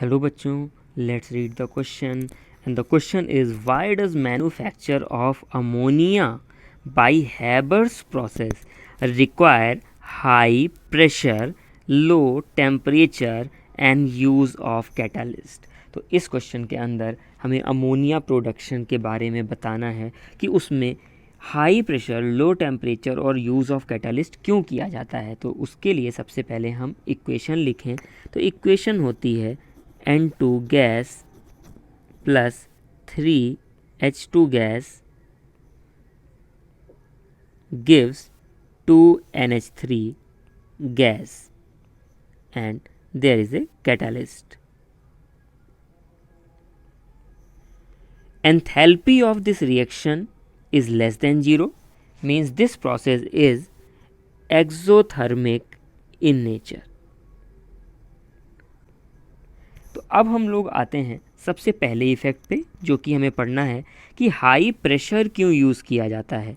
Hello बच्चों, let's read the question and the question is why does manufacture of ammonia bye Haber's process require high pressure, low temperature and use of catalyst. तो इस question के अंदर हमें ammonia production के बारे में बताना है कि उसमें हाई प्रेशर, लो टेम्परेचर और यूज़ ऑफ कैटालिस्ट क्यों किया जाता है। तो उसके लिए सबसे पहले हम इक्वेशन लिखें। तो इक्वेशन होती है N2 gas plus 3H2 gas gives 2NH3 gas and there is a catalyst. Enthalpy of this reaction is less than 0, means this process is exothermic in nature. तो अब हम लोग आते हैं सबसे पहले इफ़ेक्ट पे, जो कि हमें पढ़ना है कि हाई प्रेशर क्यों यूज़ किया जाता है।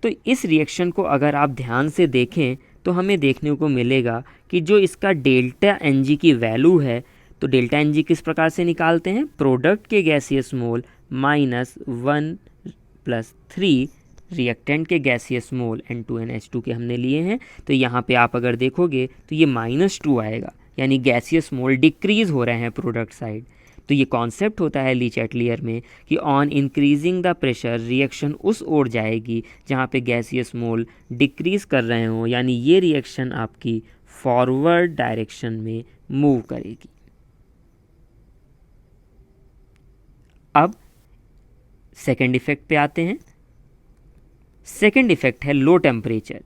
तो इस रिएक्शन को अगर आप ध्यान से देखें तो हमें देखने को मिलेगा कि जो इसका डेल्टा एन जी की वैल्यू है, तो डेल्टा एन जी किस प्रकार से निकालते हैं, प्रोडक्ट के गैसियस मोल -1 + 3 रिएक्टेंट के गैसियस मोल N2NH2 के हमने लिए हैं। तो यहाँ पे आप अगर देखोगे तो ये -2 आएगा, यानी गैसियस मोल डिक्रीज़ हो रहे हैं प्रोडक्ट साइड। तो ये कॉन्सेप्ट होता है ली चैटलियर में कि on increasing the pressure reaction उस ओर जाएगी जहाँ पे गैसियस मोल डिक्रीज़ कर रहे हों, यानी ये रिएक्शन आपकी फॉरवर्ड डायरेक्शन में मूव करेगी। अब सेकेंड इफेक्ट पे आते हैं। सेकेंड इफेक्ट है लो टेम्परेचर।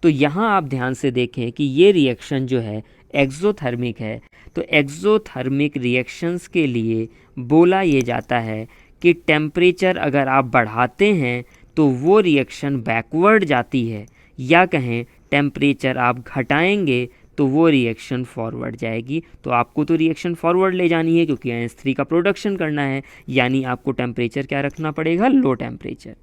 तो यहाँ आप ध्यान से देखें कि ये रिएक्शन जो है एक्सोथर्मिक है। तो एक्सोथर्मिक रिएक्शंस के लिए बोला ये जाता है कि टेम्परेचर अगर आप बढ़ाते हैं तो वो रिएक्शन बैकवर्ड जाती है, या कहें टेम्परेचर आप घटाएंगे तो वो रिएक्शन फॉरवर्ड जाएगी। तो आपको तो रिएक्शन फॉरवर्ड ले जानी है क्योंकि NH3 का प्रोडक्शन करना है, यानी आपको टेम्परेचर क्या रखना पड़ेगा, लो टेम्परेचर।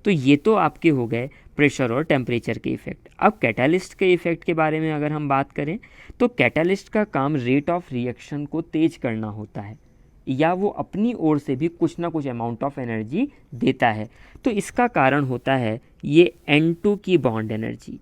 तो ये तो आपके हो गए प्रेशर और टेम्परेचर के इफ़ेक्ट। अब कैटालिस्ट के इफ़ेक्ट के बारे में अगर हम बात करें तो कैटालिस्ट का काम रेट ऑफ रिएक्शन को तेज करना होता है, या वो अपनी ओर से भी कुछ ना कुछ अमाउंट ऑफ एनर्जी देता है। तो इसका कारण होता है ये N2 की bond energy.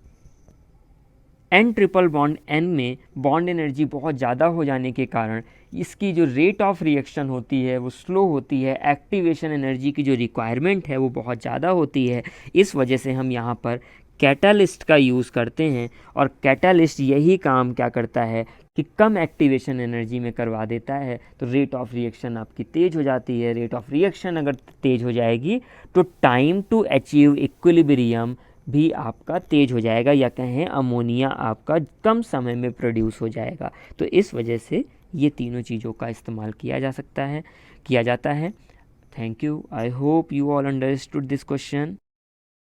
N triple bond N में बॉन्ड एनर्जी बहुत ज़्यादा हो जाने के कारण इसकी जो रेट ऑफ रिएक्शन होती है वो स्लो होती है, एक्टिवेशन एनर्जी की जो रिक्वायरमेंट है वो बहुत ज़्यादा होती है। इस वजह से हम यहाँ पर कैटालिस्ट का यूज़ करते हैं, और कैटालिस्ट यही काम क्या करता है कि कम एक्टिवेशन एनर्जी में करवा देता है। तो रेट ऑफ रिएक्शन आपकी तेज़ हो जाती है। रेट ऑफ रिएक्शन अगर तेज़ हो जाएगी तो टाइम टू अचीव इक्विलिब्रियम भी आपका तेज़ हो जाएगा, या कहें अमोनिया आपका कम समय में प्रोड्यूस हो जाएगा। तो इस वजह से ये तीनों चीज़ों का इस्तेमाल किया जाता है। Thank you. I hope you all understood this question.